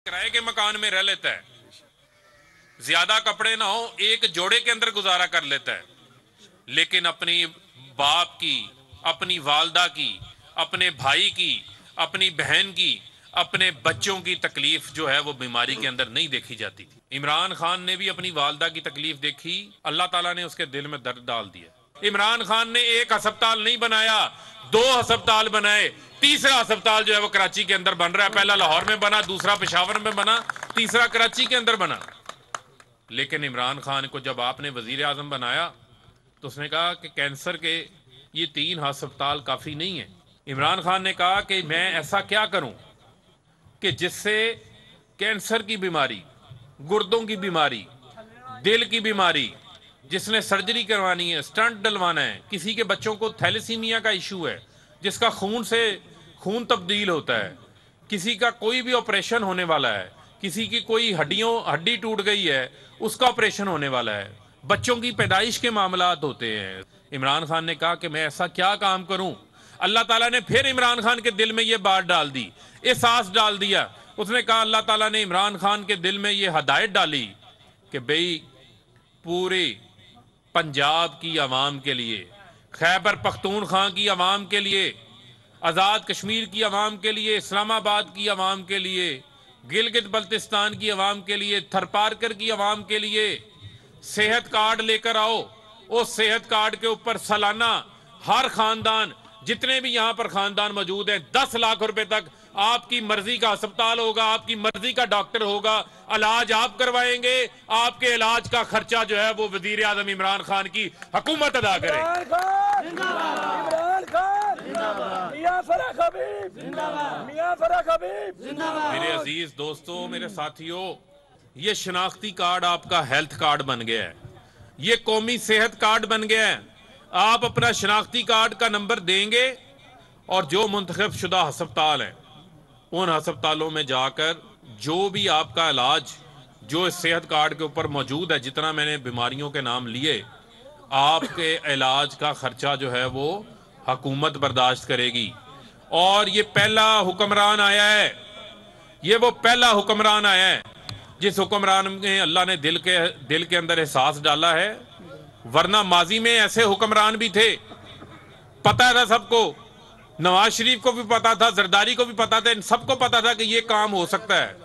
किराए के मकान में रह लेता है, ज्यादा कपड़े ना हो, एक जोड़े के अंदर गुजारा कर लेता है, लेकिन अपनी बाप की, अपनी वालदा की, अपने भाई की, अपनी बहन की, अपने बच्चों की तकलीफ जो है वो बीमारी के अंदर नहीं देखी जाती थी। इमरान खान ने भी अपनी वालदा की तकलीफ देखी, अल्लाह ताला ने उसके दिल में दर्द डाल दिया। इमरान खान ने एक अस्पताल नहीं बनाया, 2 अस्पताल बनाए, तीसरा अस्पताल जो है वो कराची के अंदर बन रहा है। पहला लाहौर में बना, दूसरा पेशावर में बना, तीसरा कराची के अंदर बना। लेकिन इमरान खान को जब आपने वजीर आजम बनाया तो उसने कहा कि कैंसर के ये 3 अस्पताल काफी नहीं है। इमरान खान ने कहा कि मैं ऐसा क्या करूं कि जिससे कैंसर की बीमारी, गुर्दों की बीमारी, दिल की बीमारी, जिसने सर्जरी करवानी है, स्टंट डलवाना है, किसी के बच्चों को थैलेसीमिया का इशू है जिसका खून से खून तब्दील होता है, किसी का कोई भी ऑपरेशन होने वाला है, किसी की कोई हड्डी टूट गई है उसका ऑपरेशन होने वाला है, बच्चों की पैदाइश के मामलात होते हैं। इमरान खान ने कहा कि मैं ऐसा क्या काम करूं। अल्लाह ताला ने फिर इमरान खान के दिल में ये बात डाल दी, एहसास डाल दिया। उसने कहा, अल्लाह ताला ने इमरान खान के दिल में ये हदायत डाली कि भाई पूरे पंजाब की आवाम के लिए, खैबर पख्तूनख्वा की आवाम के लिए, आज़ाद कश्मीर की आवाम के लिए, इस्लामाबाद की आवाम के लिए, गिलगित बल्तिस्तान की आवाम के लिए, थरपारकर की आवाम के लिए सेहत कार्ड लेकर आओ। उस सेहत कार्ड के ऊपर सालाना हर खानदान, जितने भी यहाँ पर खानदान मौजूद हैं, 10 लाख रुपए तक आपकी मर्जी का अस्पताल होगा, आपकी मर्जी का डॉक्टर होगा, इलाज आप करवाएंगे। आपके इलाज का खर्चा जो है वो वजीर आजम इमरान खान की हुकूमत अदा करे। मेरे अजीज दोस्तों, मेरे साथियों, ये शनाख्ती कार्ड आपका हेल्थ कार्ड बन गया है, ये कौमी सेहत कार्ड बन गया है। आप अपना शनाख्ती कार्ड का नंबर देंगे और जो मुंतखब शुदा अस्पताल हैं उन अस्पतालों में जाकर जो भी आपका इलाज जो इस सेहत कार्ड के ऊपर मौजूद है, जितना मैंने बीमारियों के नाम लिए, आपके इलाज का खर्चा जो है वो हुकूमत बर्दाश्त करेगी। और ये पहला हुक्मरान आया है, ये वो पहला हुक्मरान आया है जिस हुक्मरान में अल्लाह ने दिल के अंदर एहसास डाला है। वरना माजी में ऐसे हुक्मरान भी थे, पता था सबको, नवाज शरीफ को भी पता था, जरदारी को भी पता था, इन सबको पता था कि ये काम हो सकता है।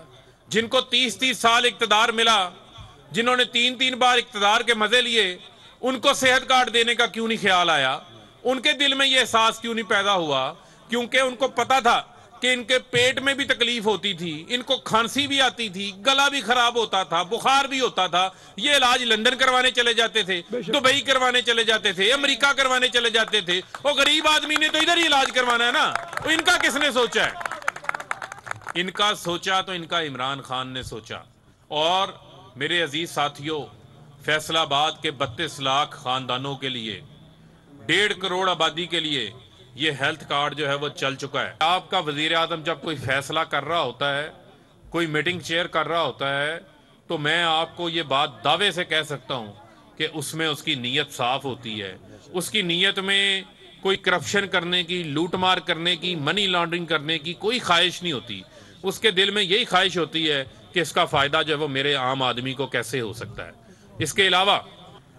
जिनको 30-30 साल इक्तदार मिला, जिन्होंने 3-3 बार इक्तदार के मजे लिए, उनको सेहत कार्ड देने का क्यों नहीं ख्याल आया? उनके दिल में ये एहसास क्यों नहीं पैदा हुआ? क्योंकि उनको पता था कि इनके पेट में भी तकलीफ होती थी, इनको खांसी भी आती थी, गला भी खराब होता था, बुखार भी होता था। ये इलाज लंदन करवाने चले जाते थे, दुबई करवाने चले जाते थे, अमेरिका करवाने चले जाते थे। वो गरीब आदमी ने तो इधर ही इलाज करवाना है ना। तो इनका किसने सोचा है? इनका सोचा तो इनका इमरान खान ने सोचा। और मेरे अजीज साथियों, फैसलाबाद के 32 लाख खानदानों के लिए, 1.5 करोड़ आबादी के लिए ये हेल्थ कार्ड जो है वो चल चुका है। आपका वजीर आजम जब कोई फैसला कर रहा होता है, कोई मीटिंग चेयर कर रहा होता है, तो मैं आपको ये बात दावे से कह सकता हूँ कि उसमें उसकी नीयत साफ होती है। उसकी नीयत में कोई करप्शन करने की, लूटमार करने की, मनी लॉन्ड्रिंग करने की कोई ख्वाहिश नहीं होती। उसके दिल में यही ख्वाहिश होती है कि इसका फायदा जो है वो मेरे आम आदमी को कैसे हो सकता है। इसके अलावा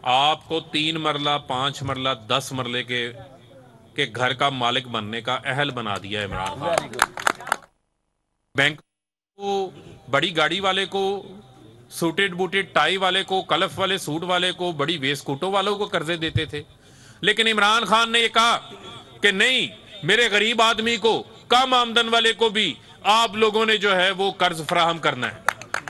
आपको 3 मरला, 5 मरला, 10 मरले के घर का मालिक बनने का अहल बना दिया है इमरान खान। बैंक को, बड़ी गाड़ी वाले को, सूटेड बूटेड टाई वाले को, कलफ वाले सूट वाले को, बड़ी वेस्टकोटों वालों को कर्जे देते थे। लेकिन इमरान खान ने ये कहा कि नहीं, मेरे गरीब आदमी को, कम आमदन वाले को भी आप लोगों ने जो है वो कर्ज फराहम करना है,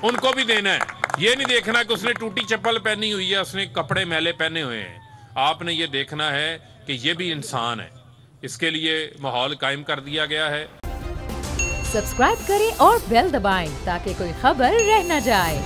उनको भी देना है। ये नहीं देखना कि उसने टूटी चप्पल पहनी हुई है, उसने कपड़े मैले पहने हुए हैं। आपने ये देखना है कि ये भी इंसान है। इसके लिए माहौल कायम कर दिया गया है। सब्सक्राइब करें और बेल दबाएं ताकि कोई खबर रह न जाए।